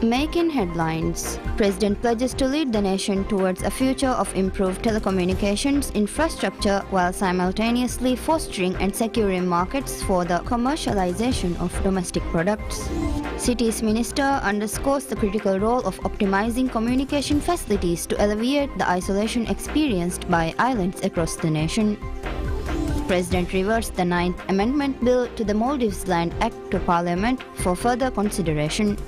Making headlines. President pledges to lead the nation towards a future of improved telecommunications infrastructure while simultaneously fostering and securing markets for the commercialization of domestic products. Cities Minister underscores the critical role of optimizing communication facilities to alleviate the isolation experienced by islands across the nation. President reverts the 9th Amendment Bill to the Maldives Land Act to Parliament for further consideration.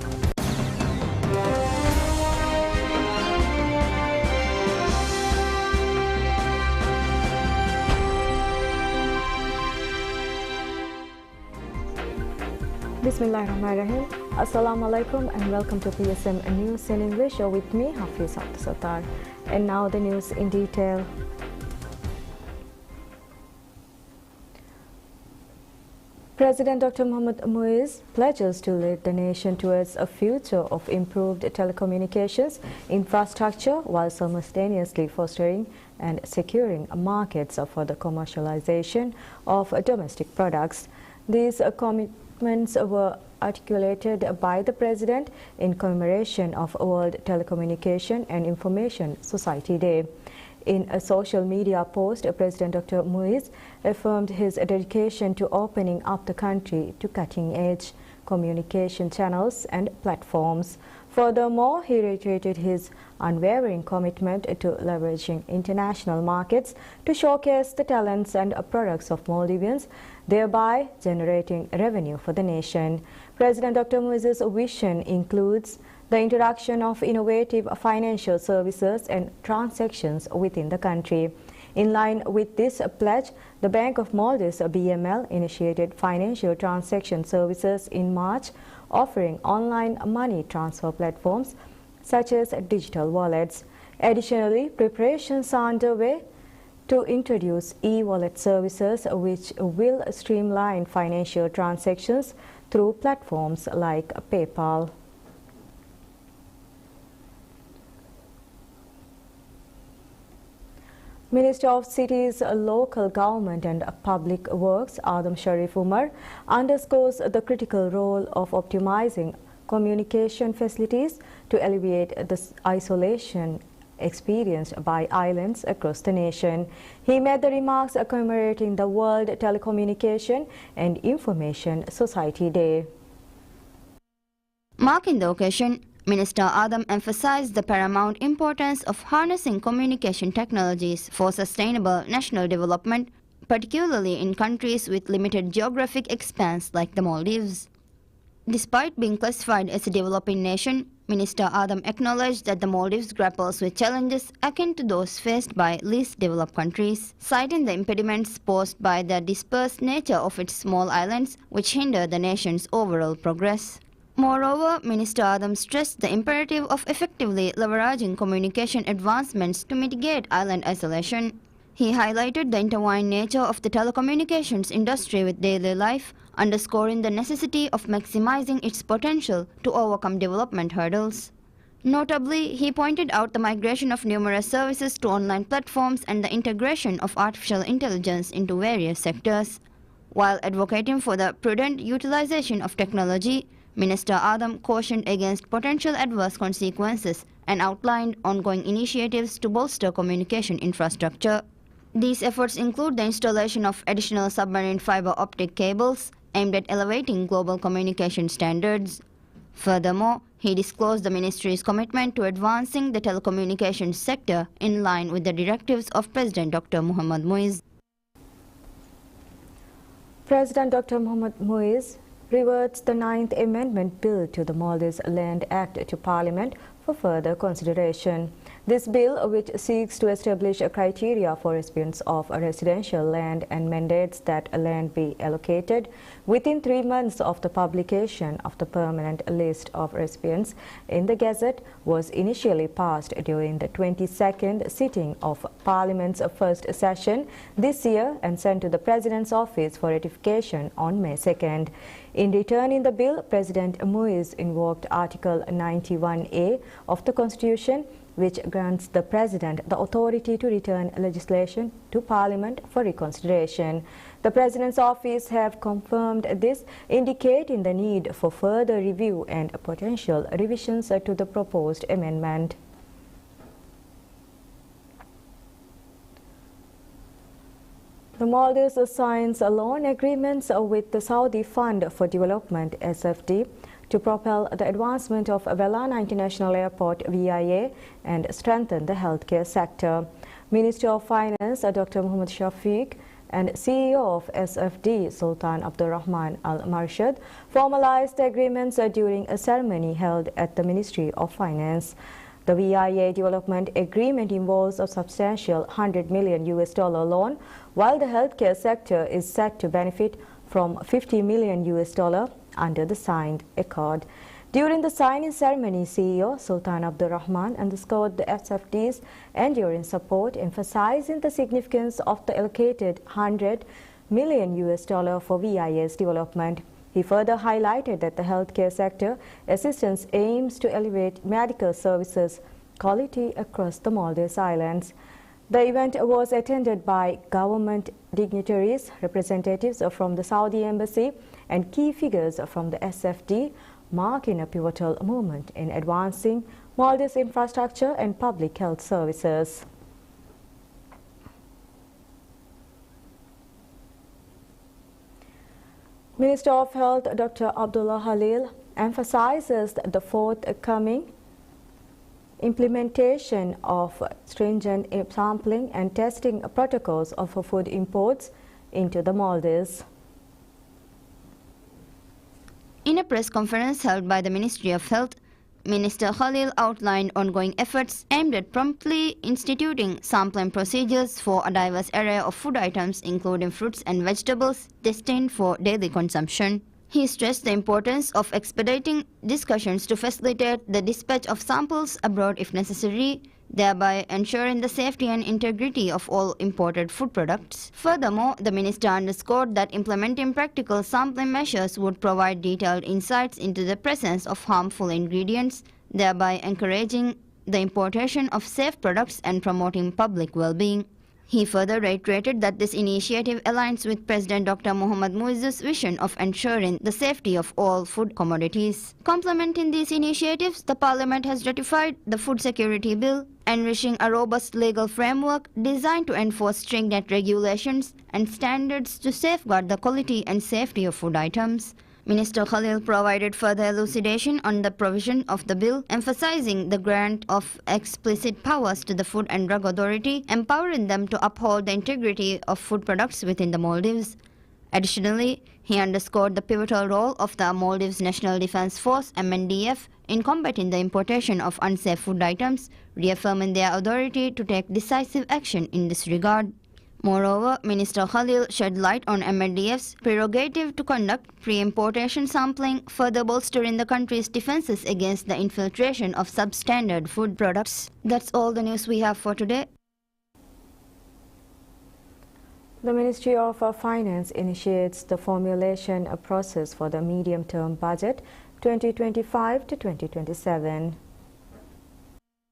Bismillahirrahmanirrahim. Assalamu alaikum and welcome to PSM News in English. You're with me, Hafiz Abdusatar. And now the news in detail. President Dr. PSMNEWS pledges to lead the nation towards a future of improved telecommunications infrastructure while simultaneously fostering and securing markets for the commercialization of domestic products. These commitments were articulated by the President in commemoration of World Telecommunication and Information Society Day. In a social media post, President Dr. PSMNEWS affirmed his dedication to opening up the country to cutting-edge communication channels and platforms. Furthermore, he reiterated his unwavering commitment to leveraging international markets to showcase the talents and products of Maldivians, thereby generating revenue for the nation. President Dr. PSMNEWS's vision includes the introduction of innovative financial services and transactions within the country. In line with this pledge, the Bank of Maldives (BML) initiated financial transaction services in March, offering online money transfer platforms such as digital wallets. Additionally, preparations are underway to introduce e-wallet services which will streamline financial transactions through platforms like PayPal. Minister of Cities, Local Government and Public Works Adam Sharif Umar underscores the critical role of optimizing communication facilities to alleviate the isolation experienced by islands across the nation. He made the remarks commemorating the World Telecommunication and Information Society Day. Marking the occasion, Minister Adam emphasized the paramount importance of harnessing communication technologies for sustainable national development, particularly in countries with limited geographic expanse like the Maldives. Despite being classified as a developing nation, Minister Adam acknowledged that the Maldives grapples with challenges akin to those faced by least developed countries, citing the impediments posed by the dispersed nature of its small islands, which hinder the nation's overall progress. Moreover, Minister Adam stressed the imperative of effectively leveraging communication advancements to mitigate island isolation. He highlighted the intertwined nature of the telecommunications industry with daily life, underscoring the necessity of maximizing its potential to overcome development hurdles. Notably, he pointed out the migration of numerous services to online platforms and the integration of artificial intelligence into various sectors. While advocating for the prudent utilization of technology, Minister Adam cautioned against potential adverse consequences and outlined ongoing initiatives to bolster communication infrastructure. These efforts include the installation of additional submarine fiber optic cables aimed at elevating global communication standards. Furthermore, he disclosed the ministry's commitment to advancing the telecommunications sector in line with the directives of President Dr. PSMNEWS. President Dr. PSMNEWS reverts the 9th Amendment Bill to the Maldives Land Act to Parliament for further consideration. This bill, which seeks to establish a criteria for recipients of residential land and mandates that land be allocated within 3 months of the publication of the permanent list of recipients in the Gazette, was initially passed during the 22nd sitting of Parliament's first session this year and sent to the President's office for ratification on May 2nd. In returning the bill, President PSMNEWS invoked Article 91A of the Constitution, which grants the President the authority to return legislation to Parliament for reconsideration. The President's office have confirmed this, indicating the need for further review and potential revisions to the proposed amendment. The Maldives signs loan agreements with the Saudi Fund for Development (SFD) to propel the advancement of Velana International Airport (VIA) and strengthen the healthcare sector. Minister of Finance Dr. Mohammad Shafiq and CEO of SFD Sultan Abdul Rahman Al Marshad formalized the agreements during a ceremony held at the Ministry of Finance. The VIA development agreement involves a substantial $100 million loan, while the healthcare sector is set to benefit from $50 million under the signed accord. During the signing ceremony, CEO Sultan Abdul Rahman underscored the SFD's enduring support, emphasizing the significance of the allocated $100 million for VIA's development. He further highlighted that the healthcare sector assistance aims to elevate medical services quality across the Maldives Islands. The event was attended by government dignitaries, representatives from the Saudi Embassy, and key figures from the SFD, marking a pivotal moment in advancing Maldives infrastructure and public health services. Minister of Health Dr. Abdullah Halil emphasizes the forthcoming implementation of stringent sampling and testing protocols of food imports into the Maldives. In a press conference held by the Ministry of Health, Minister Khalil outlined ongoing efforts aimed at promptly instituting sampling procedures for a diverse array of food items, including fruits and vegetables destined for daily consumption. He stressed the importance of expediting discussions to facilitate the dispatch of samples abroad if necessary, thereby ensuring the safety and integrity of all imported food products. Furthermore, the minister underscored that implementing practical sampling measures would provide detailed insights into the presence of harmful ingredients, thereby encouraging the importation of safe products and promoting public well-being. He further reiterated that this initiative aligns with President Dr. Mohammad Muizz's vision of ensuring the safety of all food commodities. Complementing these initiatives, the Parliament has ratified the Food Security Bill, enriching a robust legal framework designed to enforce stringent regulations and standards to safeguard the quality and safety of food items. Minister Khalil provided further elucidation on the provision of the bill, emphasizing the grant of explicit powers to the Food and Drug Authority, empowering them to uphold the integrity of food products within the Maldives. Additionally, he underscored the pivotal role of the Maldives National Defense Force (MNDF) in combating the importation of unsafe food items, reaffirming their authority to take decisive action in this regard. Moreover, Minister Khalil shed light on MNDF's prerogative to conduct pre-importation sampling, further bolstering the country's defenses against the infiltration of substandard food products. That's all the news we have for today. The Ministry of Finance initiates the formulation process for the medium-term budget 2025 to 2027.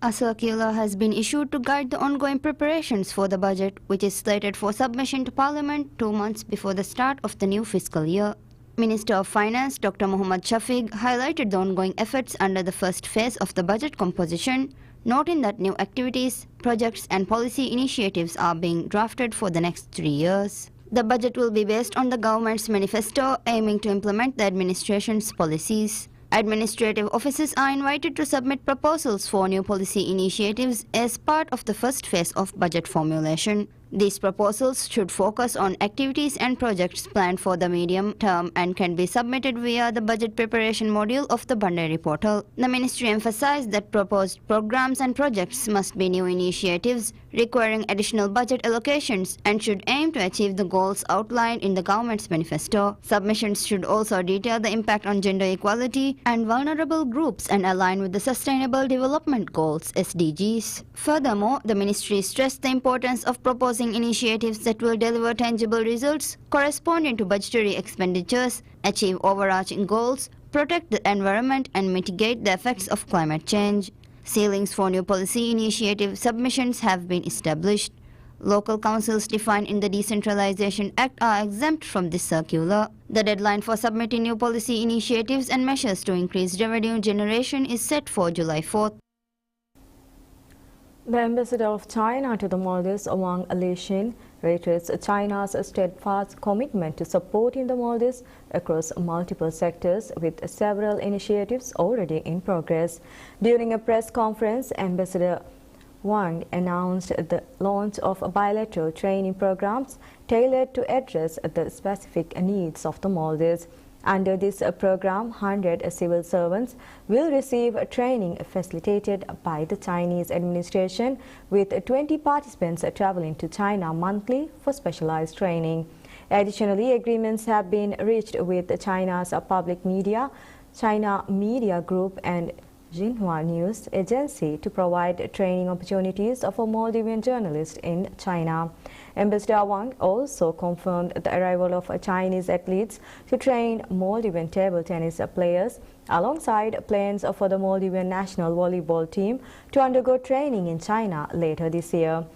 A circular has been issued to guide the ongoing preparations for the budget, which is slated for submission to Parliament 2 months before the start of the new fiscal year. Minister of Finance Dr. Mohammad Shafiq highlighted the ongoing efforts under the first phase of the budget composition, noting that new activities, projects and policy initiatives are being drafted for the next 3 years. The budget will be based on the government's manifesto, aiming to implement the administration's policies. Administrative offices are invited to submit proposals for new policy initiatives as part of the first phase of budget formulation. These proposals should focus on activities and projects planned for the medium term and can be submitted via the budget preparation module of the Bandari portal. The ministry emphasized that proposed programs and projects must be new initiatives requiring additional budget allocations and should aim to achieve the goals outlined in the government's manifesto. Submissions should also detail the impact on gender equality and vulnerable groups and align with the Sustainable Development Goals (SDGs). Furthermore, the ministry stressed the importance of proposing initiatives that will deliver tangible results corresponding to budgetary expenditures, achieve overarching goals, protect the environment and mitigate the effects of climate change. Ceilings for new policy initiative submissions have been established. Local councils defined in the Decentralization Act are exempt from this circular. The deadline for submitting new policy initiatives and measures to increase revenue generation is set for July 4th. The ambassador of China to the Maldives, Wang Alishin, reiterates China's steadfast commitment to supporting the Maldives across multiple sectors, with several initiatives already in progress. During a press conference, Ambassador Wang announced the launch of bilateral training programs tailored to address the specific needs of the Maldives. Under this program, 100 civil servants will receive training facilitated by the Chinese administration, with 20 participants traveling to China monthly for specialized training. Additionally, agreements have been reached with China's public media, China Media Group and Xinhua News Agency to provide training opportunities for Maldivian journalists in China. Ambassador Wang also confirmed the arrival of Chinese athletes to train Maldivian table tennis players, alongside plans for the Maldivian national volleyball team to undergo training in China later this year.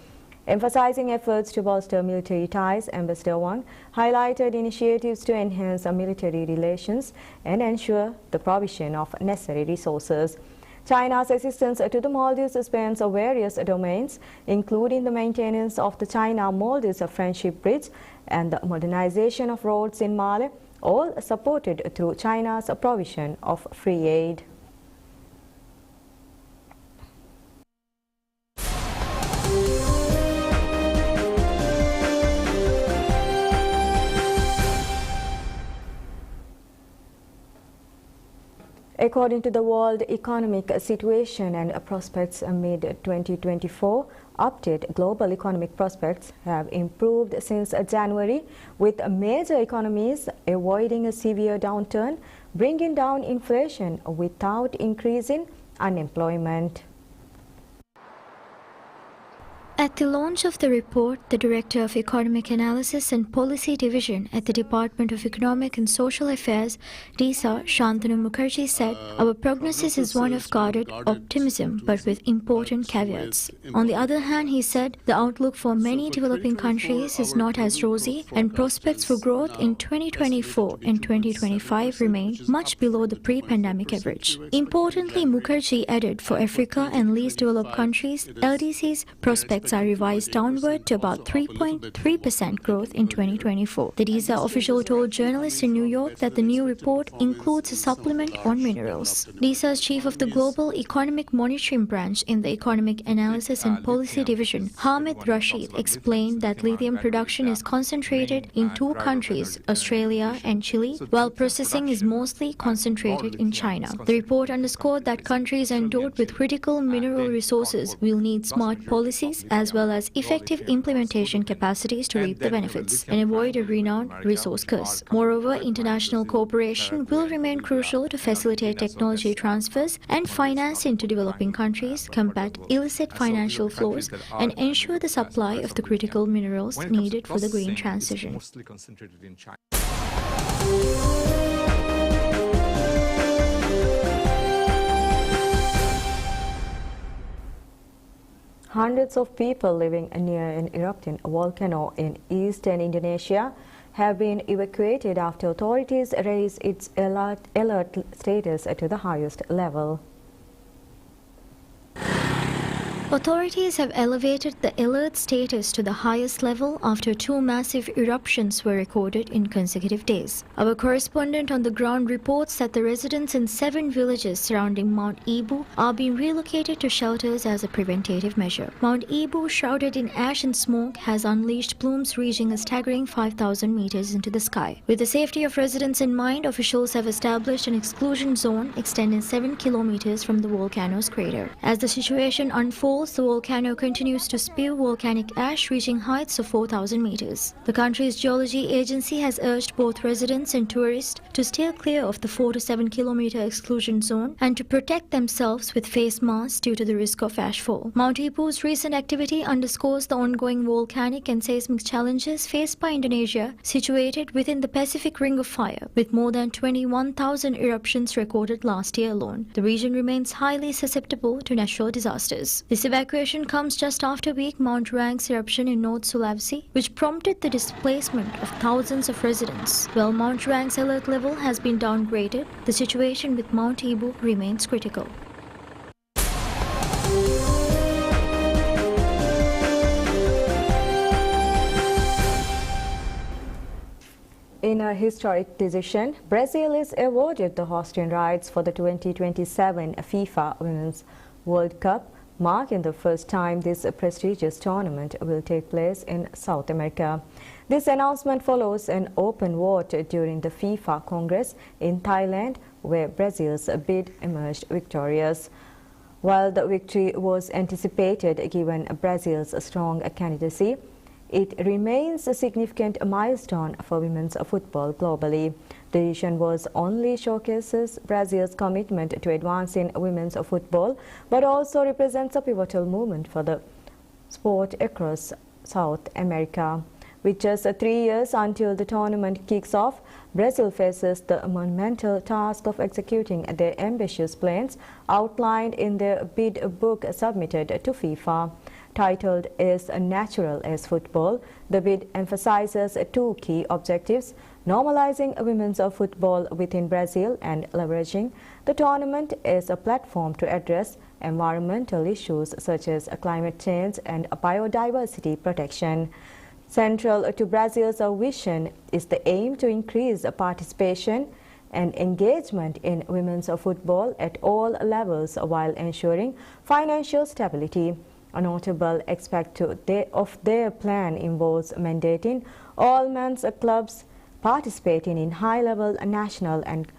Emphasizing efforts to bolster military ties, Ambassador Wang highlighted initiatives to enhance military relations and ensure the provision of necessary resources. China's assistance to the Maldives spans various domains, including the maintenance of the China-Maldives Friendship Bridge and the modernization of roads in Male, all supported through China's provision of free aid. According to the World Economic Situation and Prospects mid-2024 update, global economic prospects have improved since January, with major economies avoiding a severe downturn, bringing down inflation without increasing unemployment. At the launch of the report, the Director of Economic Analysis and Policy Division at the Department of Economic and Social Affairs, DISA, Shantanu Mukherjee said, "Our prognosis is one of guarded optimism, but with important caveats." On the other hand, he said, the outlook for many developing countries is not as rosy, and prospects for growth in 2024 and 2025 remain much below the pre-pandemic average. Importantly, Mukherjee added, for Africa and least developed countries, LDC's prospects are revised downward to about 3.3% growth in 2024. The DISA official told journalists in New York that the new report includes a supplement on minerals. DISA's chief of the Global Economic Monitoring Branch in the Economic Analysis and Policy Division, Hamid Rashid, explained that lithium production is concentrated in two countries, Australia and Chile, while processing is mostly concentrated in China. The report underscored that countries endowed with critical mineral resources will need smart policies as well as effective implementation capacities to reap the benefits and avoid a renowned resource curse. Moreover, international cooperation will remain crucial to facilitate technology transfers and financing to developing countries, combat illicit financial flows, and ensure the supply of the critical minerals needed for the green transition. Hundreds of people living near an erupting volcano in eastern Indonesia have been evacuated after authorities raised its alert status to the highest level. Authorities have elevated the alert status to the highest level after two massive eruptions were recorded in consecutive days. Our correspondent on the ground reports that the residents in 7 villages surrounding Mount Ibu are being relocated to shelters as a preventative measure. Mount Ibu, shrouded in ash and smoke, has unleashed plumes reaching a staggering 5,000 meters into the sky. With the safety of residents in mind, officials have established an exclusion zone extending 7 kilometers from the volcano's crater. As the situation unfolds, the volcano continues to spew volcanic ash reaching heights of 4,000 meters. The country's geology agency has urged both residents and tourists to steer clear of the 4 to 7 kilometer exclusion zone and to protect themselves with face masks due to the risk of ashfall. Mount Ibu's recent activity underscores the ongoing volcanic and seismic challenges faced by Indonesia, situated within the Pacific Ring of Fire, with more than 21,000 eruptions recorded last year alone. The region remains highly susceptible to natural disasters. This This evacuation comes just after weak Mount Rang's eruption in North Sulawesi, which prompted the displacement of thousands of residents. While Mount Rang's alert level has been downgraded, the situation with Mount Ibu remains critical. In a historic decision, Brazil is awarded the hosting rights for the 2027 FIFA Women's World Cup, marking the first time this prestigious tournament will take place in South America. This announcement follows an open vote during the FIFA Congress in Thailand, where Brazil's bid emerged victorious. While the victory was anticipated given Brazil's strong candidacy, it remains a significant milestone for women's football globally. The decision was only showcases Brazil's commitment to advancing women's football, but also represents a pivotal moment for the sport across South America. With just 3 years until the tournament kicks off, Brazil faces the monumental task of executing their ambitious plans outlined in their bid book submitted to FIFA. Titled As Natural as Football, the bid emphasizes two key objectives: normalizing women's football within Brazil and leveraging the tournament as a platform to address environmental issues such as climate change and biodiversity protection. Central to Brazil's vision is the aim to increase participation and engagement in women's football at all levels while ensuring financial stability. A notable aspect of their plan involves mandating all men's clubs participating in high-level national and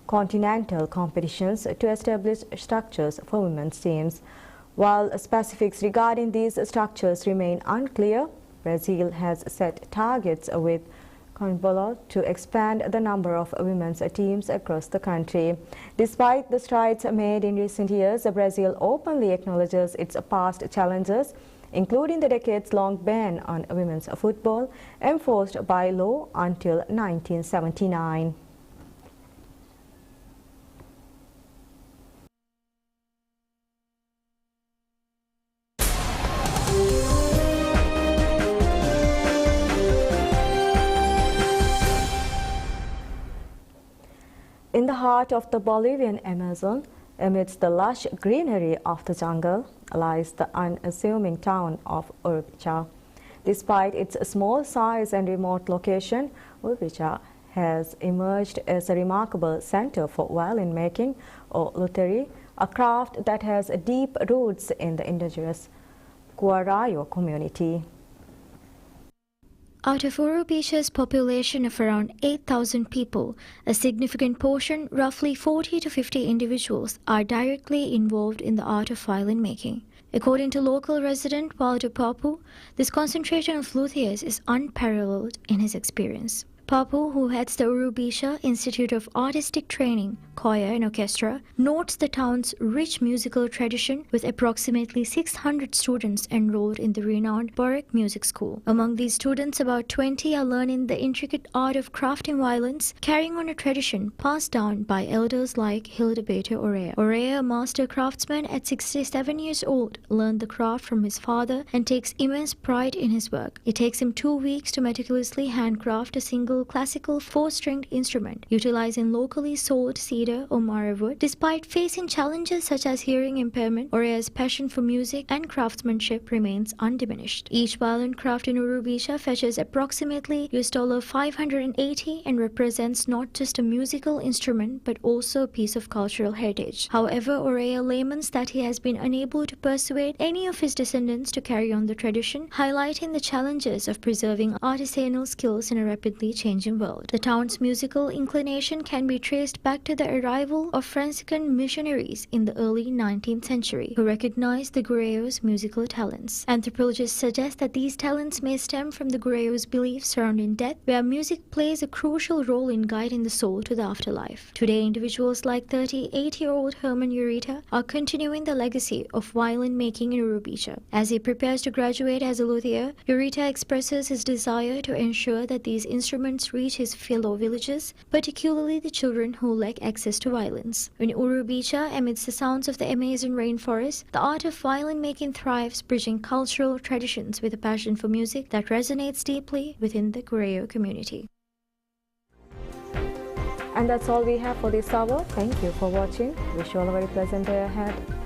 continental competitions to establish structures for women's teams. While specifics regarding these structures remain unclear, Brazil has set targets with CONMEBOL to expand the number of women's teams across the country. Despite the strides made in recent years, Brazil openly acknowledges its past challenges, including the decades-long ban on women's football enforced by law until 1979. In the heart of the Bolivian Amazon, amidst the lush greenery of the jungle, lies the unassuming town of Urbica. Despite its small size and remote location, Urbica has emerged as a remarkable center for violin making or lutherie, a craft that has deep roots in the indigenous Guarayo community. Out of Urubisha's population of around 8,000 people, a significant portion, roughly 40 to 50 individuals, are directly involved in the art of violin making. According to local resident Walter Papu, this concentration of luthiers is unparalleled in his experience. Papu, who heads the Urubisha Institute of Artistic Training, Choir and Orchestra, notes the town's rich musical tradition with approximately 600 students enrolled in the renowned Baroque Music School. Among these students, about 20 are learning the intricate art of crafting violins, carrying on a tradition passed down by elders like Hildebeete Orea. Orea, a master craftsman at 67 years old, learned the craft from his father and takes immense pride in his work. It takes him 2 weeks to meticulously handcraft a single classical 4-stringed instrument, utilizing locally sold cedar or mara wood. Despite facing challenges such as hearing impairment, Orea's passion for music and craftsmanship remains undiminished. Each violin craft in Urubisha fetches approximately $580 and represents not just a musical instrument but also a piece of cultural heritage. However, Orea laments that he has been unable to persuade any of his descendants to carry on the tradition, highlighting the challenges of preserving artisanal skills in a rapidly changing world. The town's musical inclination can be traced back to the arrival of Franciscan missionaries in the early 19th century, who recognized the Guerreros' musical talents. Anthropologists suggest that these talents may stem from the Guerreros' beliefs surrounding death, where music plays a crucial role in guiding the soul to the afterlife. Today, individuals like 38-year-old Herman Urita are continuing the legacy of violin making in Urubisha. As he prepares to graduate as a luthier, Urita expresses his desire to ensure that these instruments violence reach his fellow villagers, particularly the children who lack access to violence. In Urubicha, amidst the sounds of the Amazon rainforest, the art of violin making thrives, bridging cultural traditions with a passion for music that resonates deeply within the Gureo community. And that's all we have for this hour. Thank you for watching. Wish you all a very pleasant day ahead.